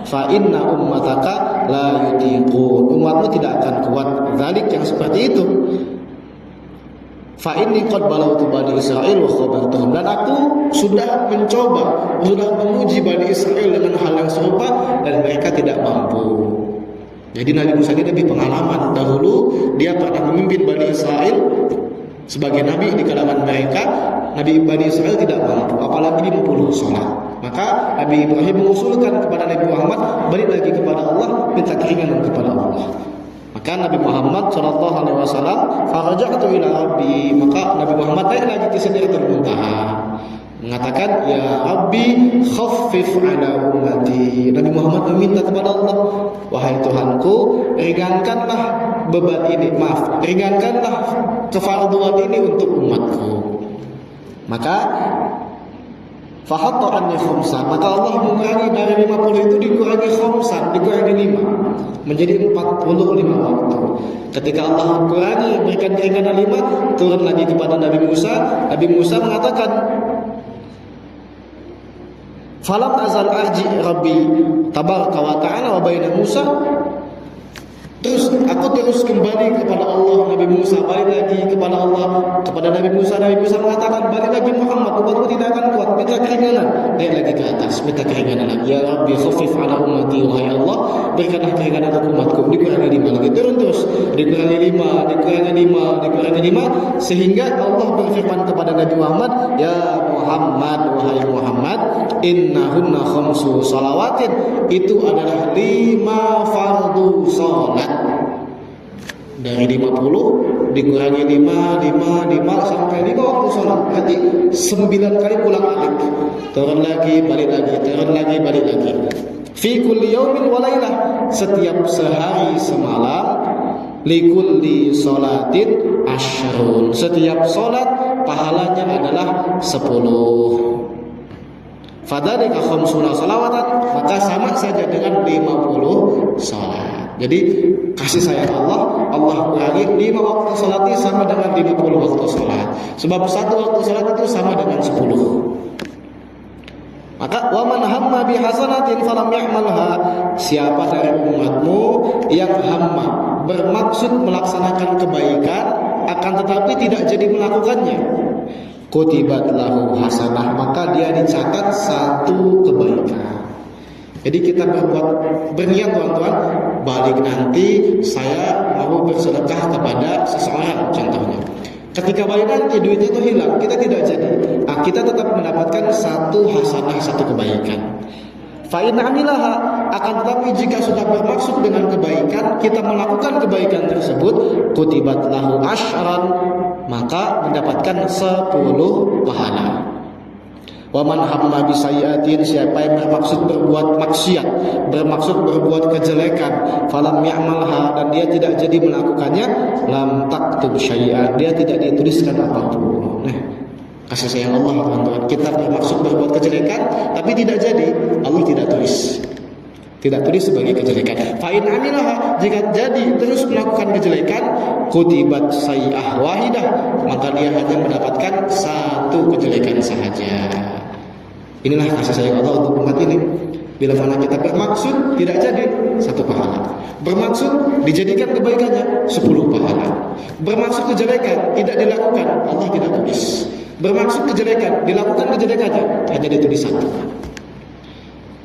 Fa inna ummataka la yutiqun. Umatmu tidak akan kuat dzalik yang seperti itu. Fa inni qad balautu bani Israil wa khabartuhum. Dan aku sudah menguji Bani Israel dengan hal yang serupa dan mereka tidak mampu. Jadi Nabi Musa ini lebih pengalaman. Dahulu dia pernah memimpin Bani Israel sebagai nabi di kalangan mereka. Nabi Bani Israel tidak mampu, apalagi 50 salat. Maka Nabi Ibrahim mengusulkan kepada Nabi Muhammad, balik lagi kepada Allah, minta keringanan kepada Allah. Maka Nabi Muhammad SAW faraja'tu ila Rabbi. Maka Nabi Muhammad naik lagi ke Sidratul Muntaha, mengatakan, "Ya Rabbi, khaffif ala ummati." Nabi Muhammad meminta kepada Allah, "Wahai Tuhanku, ringankanlah beban ini, ringankanlah kefarduan ini untuk umatku." Maka fahatta anni khamsan. Maka Allah mengurangi dari 50 itu, dikurangi khamsan, dikurangi 5, menjadi 45 waktu. Ketika Allah kurangi, berikan keringanan 5, turun lagi kepada Nabi Musa. Nabi Musa mengatakan, "Falam azal arji Rabbi tabaraka wa ta'ala wa baina Musa." Terus aku terus kembali kepada Allah. Nabi Musa balik lagi kepada Allah, kepada Nabi Musa. Nabi Musa mengatakan, "Balik lagi Muhammad, umatku tidak akan kuat, minta keringanan." Naik lagi ke atas, minta keringanan lagi. "Ya Rabbi khaffif ala ummati." Wahai Allah, berikanlah keringanan untuk umatku. Dikurangi 5 lagi, turun terus, dikurangi 5, sehingga Allah berfirman kepada Nabi Muhammad, "Ya Muhammad, wahai Muhammad, innahunna khamsu salawatin, itu adalah 5 fardu salat. Dari 50 dikurangi 5 sampai 5 waktu salat, berarti 9 kali pulang alik. Turun lagi, balik lagi, turun lagi, balik lagi. Fi kulli yaumin wa lailah, setiap sehari semalam. Likulli salatin asyrun, setiap salat pahalanya adalah 10. Fadzalika khamsuna salawatan, maka sama saja dengan 50 salat. Jadi kasih sayang Allah kurangi 5 waktu salat ini sama dengan 50 waktu salat. Sebab satu waktu salat itu sama dengan 10. Maka wa man hamma bi hasanatin falam ya'malha, siapa dari umatmu yang hamma, bermaksud melaksanakan kebaikan akan tetapi tidak jadi melakukannya, kutibat lahu hasanah, maka dia dicatat satu kebaikan. Jadi kita berniat teman-teman, balik nanti saya mau bersedekah kepada seseorang contohnya. Ketika balik nanti duitnya itu hilang, kita tidak jadi. Kita tetap mendapatkan satu hasanah, satu kebaikan. Fa'in amilaha, akan tetapi jika sudah bermaksud dengan kebaikan, kita melakukan kebaikan tersebut, kutibat lahu asyran, maka mendapatkan 10 pahala. Wa man hamma bi sayyi'atin, siapa yang bermaksud berbuat maksiat, bermaksud berbuat kejelekan, falam ya'malha, dan dia tidak jadi melakukannya, lam taktub syai'an, dia tidak dituliskan apapun. Nah, kasih sayang Allah teman-teman, kita bermaksud berbuat kejelekan tapi tidak jadi, Allah tidak tulis. Tidak tulis sebagai kejelekan. Fa'in amilaha, jika jadi terus melakukan kejelekan, kutibat sayyi'ah wahidah, maka dia hanya mendapatkan satu kejelekan sahaja. Inilah kasih sayang Allah untuk umat ini. Bila mana kita bermaksud tidak jadi, 1 pahala. Bermaksud dijadikan kebaikannya, 10 pahala. Bermaksud kejelekan tidak dilakukan, Allah tidak tulis. Bermaksud kejelekan dilakukan kejelekannya, hanya ditulis 1.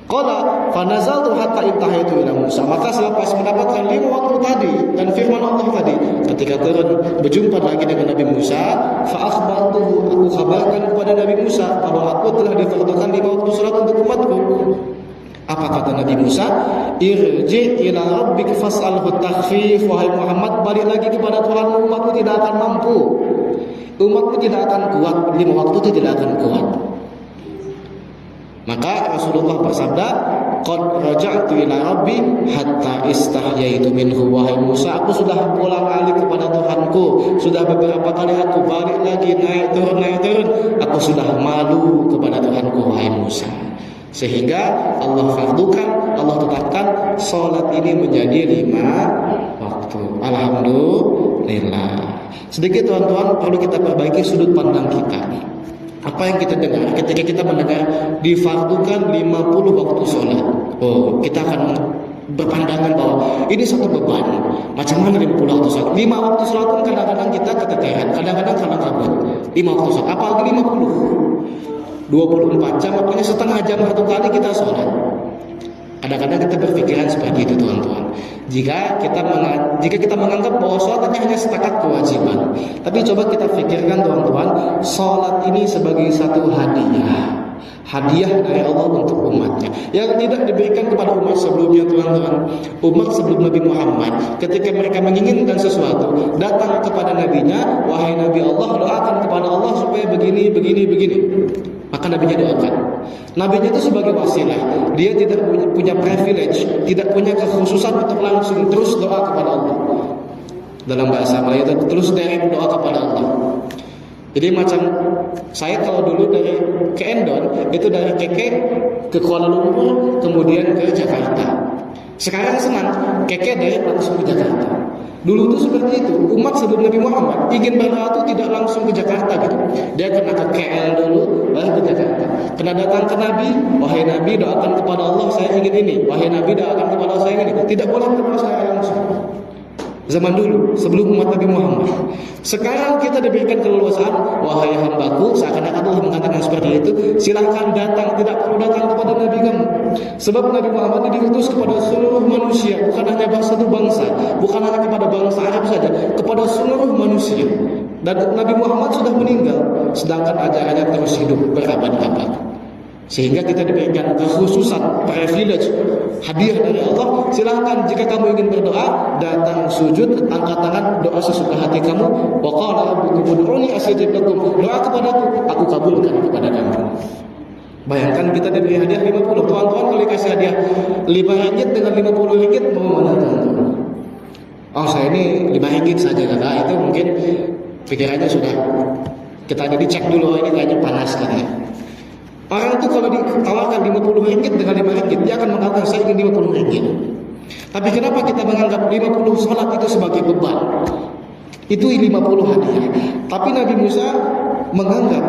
Qala fanazaltu hatta intahaitu ila Musa, maka selepas mendapatkan 5 waktu tadi dan firman Allah tadi, ketika turun berjumpa lagi dengan Nabi Musa, fa akhbartuhu, aku kabarkan kepada Nabi Musa bahwa aku telah difardukan 5 waktu salat untuk umatku. Apa kata Nabi Musa? Irji ila rabbik fas'alhu takhfif, wahai Muhammad, balik lagi kepada Tuhanmu, umatku tidak akan mampu. Umatku tidak akan kuat, 5 waktu itu tidak akan kuat. Maka Rasulullah bersabda, qad raja'tu ila rabbi hatta istahyaitu minhu, wahai Musa, aku sudah pulang alik kepada Tuhanku, sudah beberapa kali aku balik lagi, naik turun, aku sudah malu kepada Tuhanku, wahai Musa. Sehingga Allah fardukan, Allah tetapkan salat ini menjadi 5 waktu. Alhamdulillah. Sedikit teman-teman perlu kita perbaiki sudut pandang kita. Apa yang kita dengar ketika kita mendengar difardukan 50 waktu sholat, kita akan berpandangan bahwa ini satu beban. Macam mana 50 waktu sholat? 5 waktu sholat pun kadang-kadang kita keteteran, kadang-kadang kalah kabut. 5 waktu sholat, apalagi 50, 24 jam, makanya setengah jam 1 kali kita sholat. Kadang-kadang kita berpikiran seperti itu teman-teman. Jika kita menganggap bahwa sholat hanya setakat kewajiban, tapi coba kita pikirkan teman-teman, sholat ini sebagai satu hadiah dari Allah untuk umatnya, yang tidak diberikan kepada umat sebelumnya teman-teman. Umat sebelum Nabi Muhammad, ketika mereka menginginkan sesuatu, datang kepada nabinya, wahai Nabi Allah, doakan kepada Allah supaya begini. Maka nabinya doakan. Nabinya itu sebagai wasilah, dia tidak punya privilege, tidak punya kekhususan untuk langsung terus doa kepada Allah. Dalam bahasa Melayu itu terus dari doa kepada Allah. Jadi macam saya kalau dulu dari ke Endon, itu dari Keke ke Kuala Lumpur, kemudian ke Jakarta. Sekarang senang, Keke dari langsung ke Jakarta. Dulu itu seperti itu. Umat sebelum Nabi Muhammad ingin berdoa itu tidak langsung ke Jakarta gitu. Dia kena ke KL dulu, baru ke Jakarta. Kena datang ke Nabi, wahai Nabi doakan kepada Allah saya ingin ini. Wahai Nabi doakan kepada Allah saya ingin ini. Tidak boleh kepada saya langsung. Zaman dulu, sebelum umat Nabi Muhammad. Sekarang kita diberikan keleluasaan, wahai hambaku, seakan-akan Allah mengatakan seperti itu, silahkan datang, tidak perlu datang kepada Nabi kamu. Sebab Nabi Muhammad diutus kepada seluruh manusia, bukan hanya satu bangsa, bukan hanya kepada bangsa Arab saja, kepada seluruh manusia. Dan Nabi Muhammad sudah meninggal, sedangkan ajarannya terus hidup berabad-abad. Sehingga kita diberikan kekhususan, privilege, hadiah dari Allah. Silahkan jika kamu ingin berdoa, datang sujud, angkat tangan, doa sesuka hati kamu. Wa qala rabbukum ud'uni astajib lakum. Doa kepadaku, aku kabulkan kepada kamu. Bayangkan kita diberi hadiah 50. Tuan-tuan kalau dikasih hadiah 5 ringgit dengan 50 ringgit, mau mana tuan-tuan? Oh, saya ini 5 ringgit saja kakak. Itu mungkin pikirannya sudah kita ada dicek dulu, ini kayaknya panas katanya. Orang itu kalau ditawarkan 50 ringgit dengan 5 ringgit, dia akan mengatakan saya ingin 50 ringgit. Tapi kenapa kita menganggap 50 sholat itu sebagai beban? Itu 50 hadiah. Tapi Nabi Musa menganggap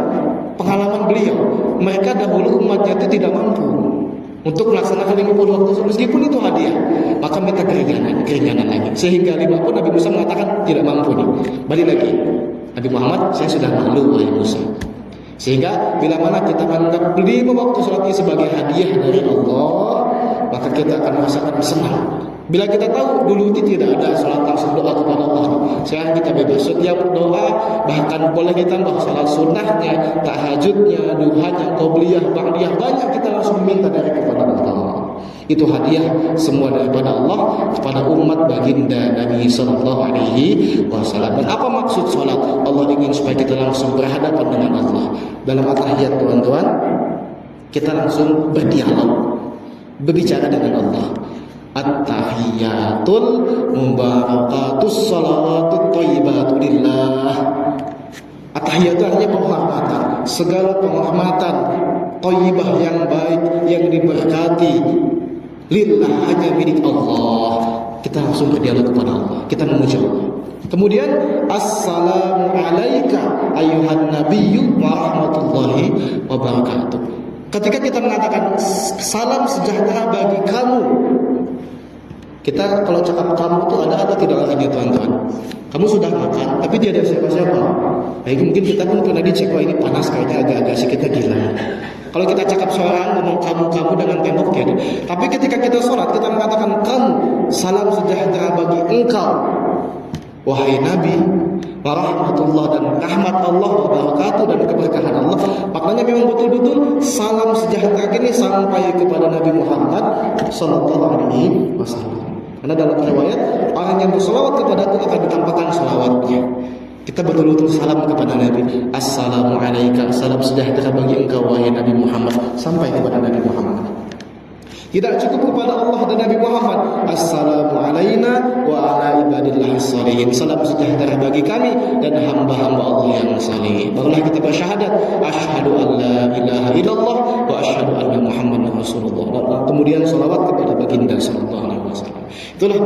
pengalaman beliau, mereka dahulu umatnya itu tidak mampu untuk melaksanakan 50 waktu meskipun itu hadiah, maka mereka keringanan lagi. Sehingga 50 Nabi Musa mengatakan tidak mampu nih. Balik lagi, Nabi Muhammad, saya sudah malu wahai Musa. Sehingga bila mana kita menganggap 5 waktu sholat ini sebagai hadiah dari Allah, maka kita akan merasakan senang. Bila kita tahu dulu itu tidak ada sholat langsung doa kepada Allah, sekarang kita bebas setiap doa, bahkan boleh ditambah sholat sunnahnya, tahajudnya, duhanya, qobliyah, ba'diyah, banyak kita langsung minta dari kepada Allah. Itu hadiah semua daripada Allah kepada umat baginda Nabi sallallahu alaihi wasallam. Dan apa maksud salat? Allah ingin supaya kita langsung berhadapan dengan Allah. Dalam at-tahiyat tuan-tuan, kita langsung berdialog, berbicara dengan Allah. At-tahiyatul mubarakatus salawatut thayyibatu lillah. At-tahiyat itu artinya penghormatan, segala penghormatan thayyibah yang baik, yang diberkati, lillah, hanya milik Allah. Kita langsung berdialog kepada Allah, kita memuji Allah. Kemudian assalamu alayka ayyuhan nabiyyu wa rahmatullahi wa barakatuh. Ketika kita mengatakan salam sejahtera bagi kamu, kita kalau cakap kamu itu ada apa tidak artinya tuan-tuan? Kamu sudah makan, tapi tidak ada siapa-siapa. Baik, mungkin kita pun pernah dicek, wah ini panas kayaknya, agak-agak sih kita gila. Kalau kita cakap seorang ngomong kamu dengan tembok ya. Tapi ketika kita sholat, kita mengatakan kamu, salam sejahtera bagi engkau, wahai Nabi, warahmatullah, dan rahmat Allah, wabarakatuh, dan keberkahan Allah. Maknanya memang betul-betul salam sejahtera ini sampai kepada Nabi Muhammad sallallahu alaihi wasallam. Karena dalam riwayat, orang yang berselawat kepada itu akan ditampakkan selawatnya. Kita betul-betul salam kepada Nabi. Assalamu alayka, salam sejahtera bagi engkau wahai Nabi Muhammad, sampai kepada Nabi Muhammad. Tidak cukup kepada Allah dan Nabi Muhammad. Assalamu alayna wa ala ibadillah salihin, salam sejahtera bagi kami dan hamba-hamba Allah yang saleh. Barulah kita bersyahadat asyhadu an la ilaha illallah wa asyhadu anna Muhammadar Rasulullah. Dan kemudian selawat kepada baginda sallallahu alaihi wasallam. Itulah